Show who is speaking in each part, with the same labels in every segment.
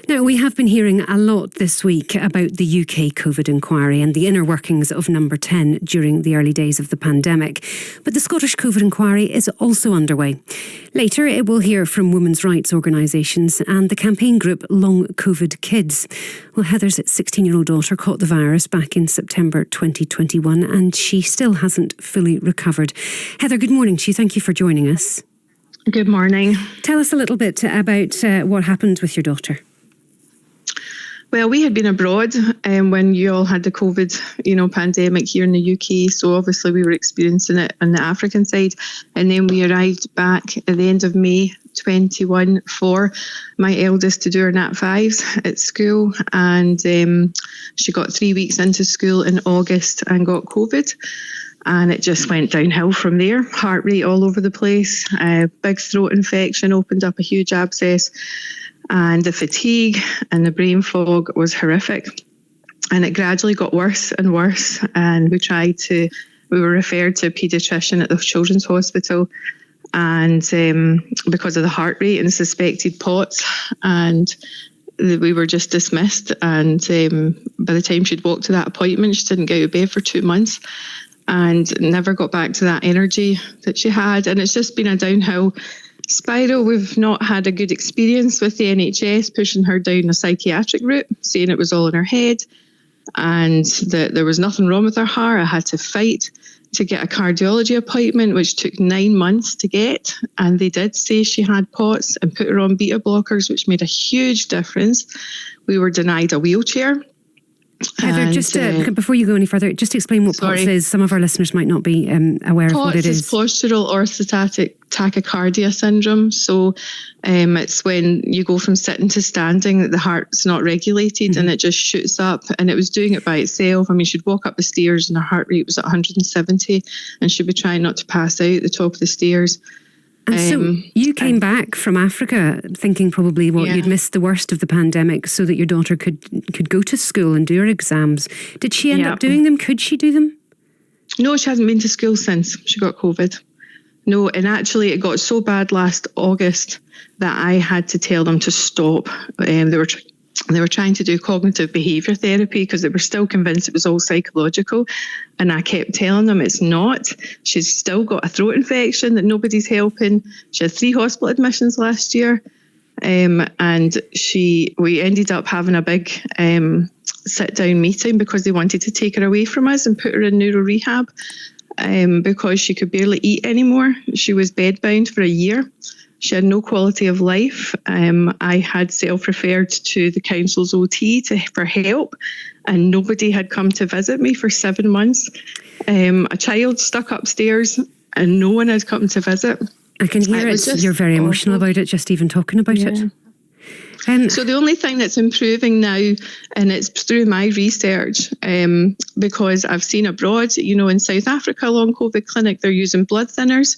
Speaker 1: Now, we have been hearing a lot this week about the UK COVID inquiry and the inner workings of Number 10 during the early days of the pandemic. But the Scottish COVID inquiry is also underway. Later, it will hear from women's rights organisations and the campaign group Long COVID Kids. Well, Heather's 16-year-old daughter caught the virus back in September 2021 and she still hasn't fully recovered. Heather, good morning to you. Thank you for joining us.
Speaker 2: Good morning.
Speaker 1: Tell us a little bit about what happened with your daughter.
Speaker 2: Well, we had been abroad when you all had the COVID, pandemic here in the UK. So obviously we were experiencing it on the African side. And then we arrived back at the end of May 21 for my eldest to do her Nat5s at school. And she got 3 weeks into school in August and got COVID. And it just went downhill from there. Heart rate all over the place. Big throat infection, opened up a huge abscess. And the fatigue and the brain fog was horrific. And it gradually got worse and worse. And we were referred to a paediatrician at the Children's Hospital. And because of the heart rate and the suspected POTS, and we were just dismissed. And by the time she'd walked to that appointment, she didn't get out of bed for 2 months and never got back to that energy that she had. And it's just been a downhill spiral. We've not had a good experience with the NHS pushing her down a psychiatric route, saying it was all in her head and that there was nothing wrong with her heart. I had to fight to get a cardiology appointment, which took 9 months to get. And they did say she had POTS and put her on beta blockers, which made a huge difference. We were denied a wheelchair.
Speaker 1: Heather, just before you go any further, just explain what POTS is. Some of our listeners might not be aware of what it is.
Speaker 2: POTS is postural orthostatic tachycardia syndrome. So it's when you go from sitting to standing, the heart's not regulated and it just shoots up. And it was doing it by itself. I mean, she'd walk up the stairs and her heart rate was at 170 and she'd be trying not to pass out at the top of the stairs.
Speaker 1: And so you came back from Africa thinking probably you'd missed the worst of the pandemic so that your daughter could go to school and do her exams. Did she end up doing them? Could she do them?
Speaker 2: No, she hasn't been to school since she got COVID. No, and actually it got so bad last August that I had to tell them to stop. They were trying to do cognitive behaviour therapy because they were still convinced it was all psychological. And I kept telling them it's not. She's still got a throat infection that nobody's helping. She had 3 hospital admissions last year. And we ended up having a big sit-down meeting because they wanted to take her away from us and put her in neuro rehab because she could barely eat anymore. She was bedbound for a year. She had no quality of life. I had self-referred to the council's OT for help and nobody had come to visit me for 7 months. A child stuck upstairs and no one had come to visit.
Speaker 1: I can hear it. You're very emotional about it, just even talking about it.
Speaker 2: So the only thing that's improving now, and it's through my research, because I've seen abroad, in South Africa, long COVID clinic, they're using blood thinners.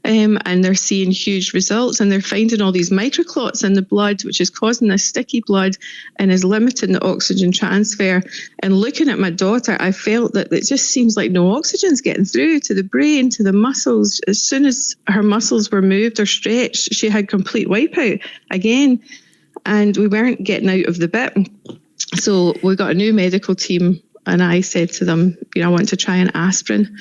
Speaker 2: And they're seeing huge results and they're finding all these microclots in the blood, which is causing this sticky blood and is limiting the oxygen transfer. And looking at my daughter, I felt that it just seems like no oxygen's getting through to the brain, to the muscles. As soon as her muscles were moved or stretched, she had complete wipeout again. And we weren't getting out of the bit. So we got a new medical team and I said to them, I want to try an aspirin.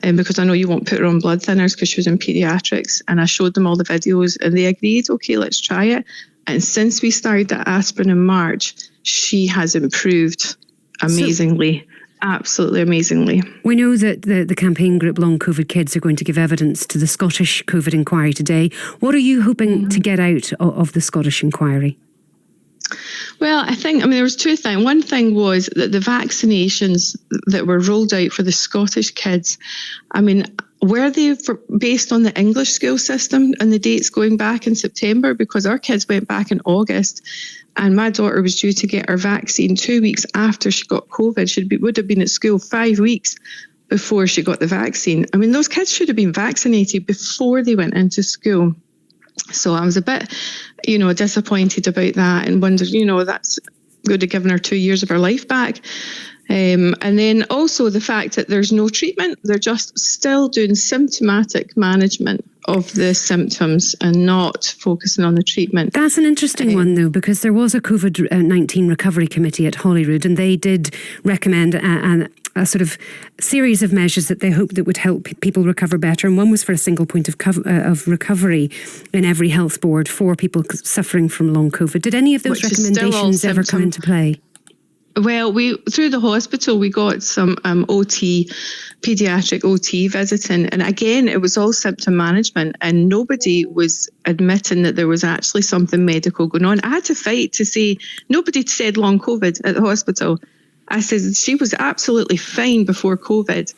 Speaker 2: Because I know you won't put her on blood thinners because she was in paediatrics. And I showed them all the videos and they agreed, okay, let's try it. And since we started that aspirin in March, she has improved amazingly, absolutely amazingly.
Speaker 1: We know that the campaign group Long COVID Kids are going to give evidence to the Scottish COVID inquiry today. What are you hoping to get out of the Scottish inquiry?
Speaker 2: Well, there was 2 things. One thing was that the vaccinations that were rolled out for the Scottish kids, were they based on the English school system and the dates going back in September? Because our kids went back in August and my daughter was due to get her vaccine 2 weeks after she got COVID. She would have been at school 5 weeks before she got the vaccine. Those kids should have been vaccinated before they went into school. So I was a bit, disappointed about that and wondered, that's would have given her 2 years of her life back. And then also the fact that there's no treatment. They're just still doing symptomatic management of the symptoms and not focusing on the treatment.
Speaker 1: That's an interesting one, though, because there was a COVID-19 recovery committee at Holyrood, and they did recommend a sort of series of measures that they hoped that would help people recover better. And one was for a single point of recovery in every health board for people suffering from long COVID. Did any of those recommendations ever come into play?
Speaker 2: Well, through the hospital, we got some paediatric OT visiting. And again, it was all symptom management and nobody was admitting that there was actually something medical going on. I had to fight to say, nobody said long COVID at the hospital. I said she was absolutely fine before COVID.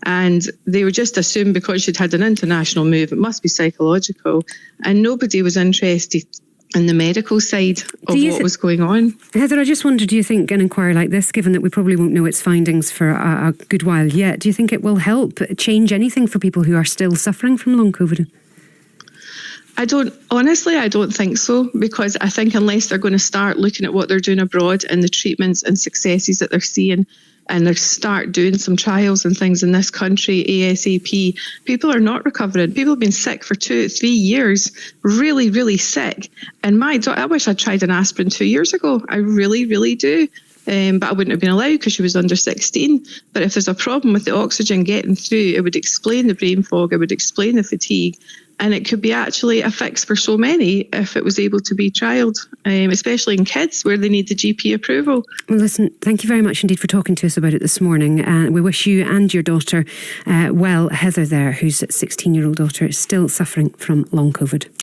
Speaker 2: And they were just assumed because she'd had an international move, it must be psychological. And nobody was interested in the medical side of what was going on.
Speaker 1: Heather, I just wonder, do you think an inquiry like this, given that we probably won't know its findings for a good while yet, do you think it will help change anything for people who are still suffering from long COVID?
Speaker 2: I don't think so, because I think unless they're going to start looking at what they're doing abroad and the treatments and successes that they're seeing, and they start doing some trials and things in this country ASAP, people are not recovering. People have been sick for 2-3 years, really, really sick. And I wish I'd tried an aspirin 2 years ago. I really, really do. But I wouldn't have been allowed because she was under 16. But if there's a problem with the oxygen getting through, it would explain the brain fog, it would explain the fatigue. And it could be actually a fix for so many if it was able to be trialled, especially in kids where they need the GP approval.
Speaker 1: Well, listen, thank you very much indeed for talking to us about it this morning. We wish you and your daughter well. Heather there, whose 16-year-old daughter is still suffering from long COVID.